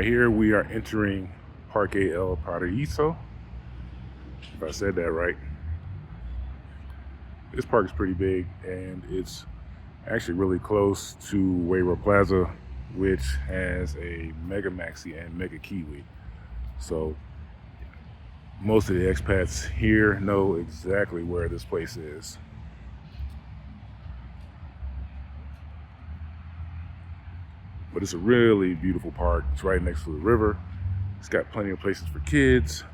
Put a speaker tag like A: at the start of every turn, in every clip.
A: Right here we are entering Parque El Paraíso, if I said that right. This park is pretty big, and it's actually really close to Wayward Plaza, which has a Mega Maxi and Mega Kiwi. So most of the expats here know exactly where this place is. But it's a really beautiful park. It's right next to the river. It's got plenty of places for kids,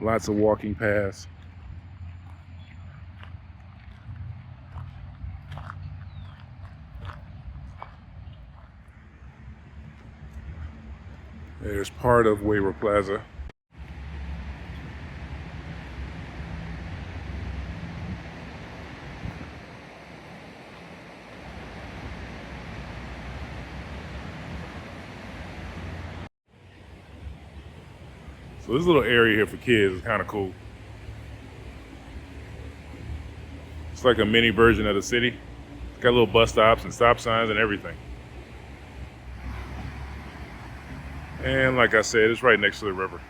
A: lots of walking paths. There's part of Wayward Plaza. So this little area here for kids is kind of cool. It's like a mini version of the city. It's got little bus stops and stop signs and everything. And like I said, it's right next to the river.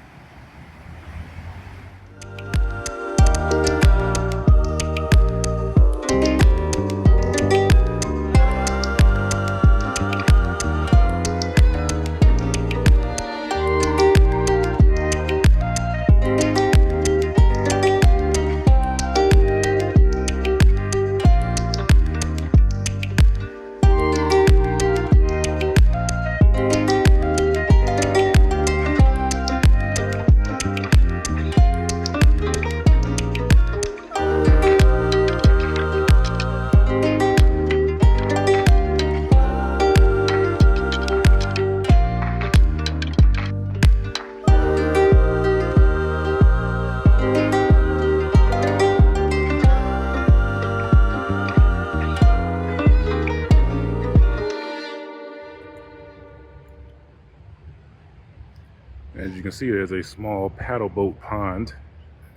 A: As you can see, there's a small paddle boat pond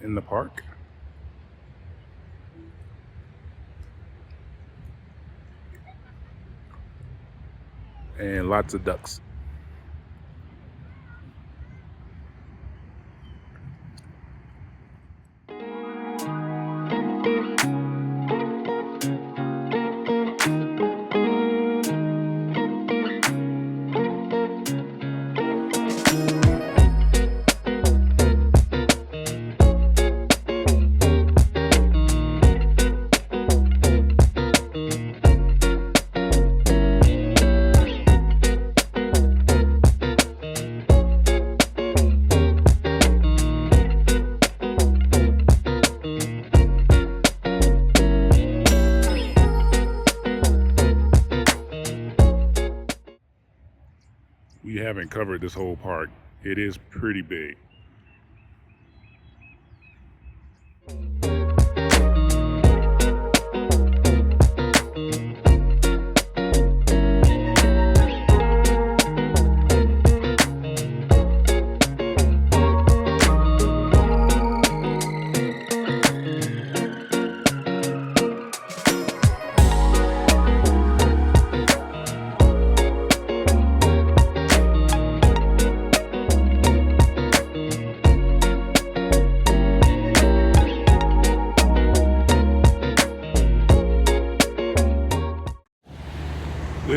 A: in the park. And lots of ducks. haven't covered this whole park. It is pretty big.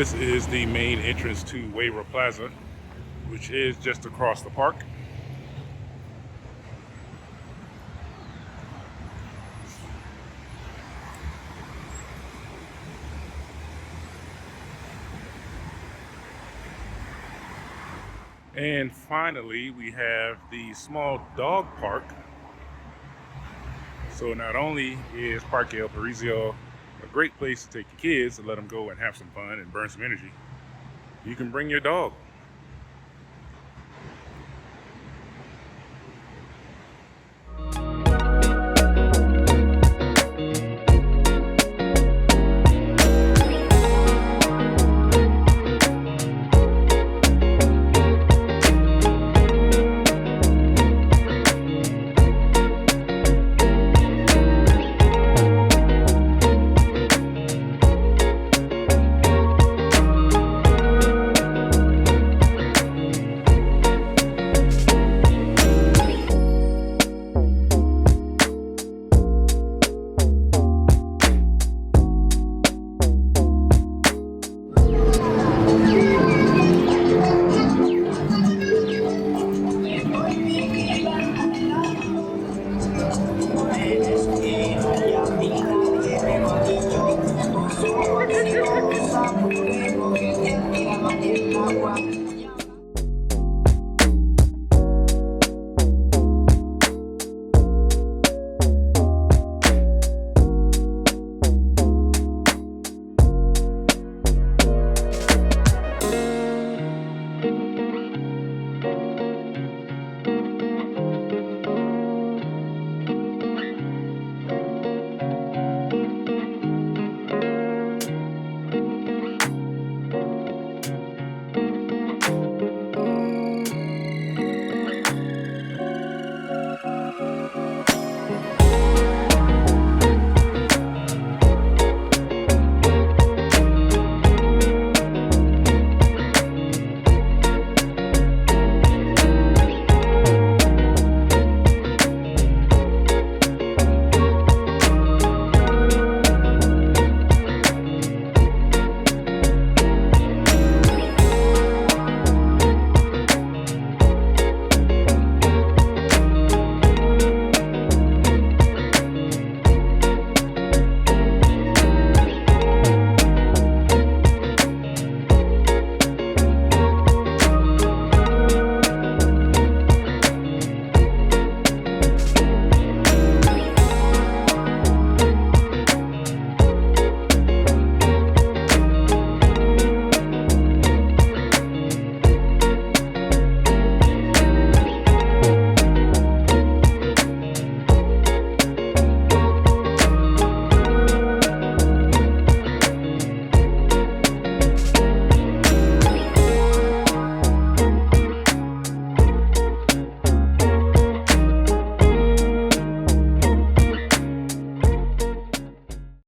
A: This is the main entrance to Wayra Plaza, which is just across the park. And finally, we have the small dog park. So not only is Parque El Paraíso a great place to take your kids and let them go and have some fun and burn some energy, you can bring your dog.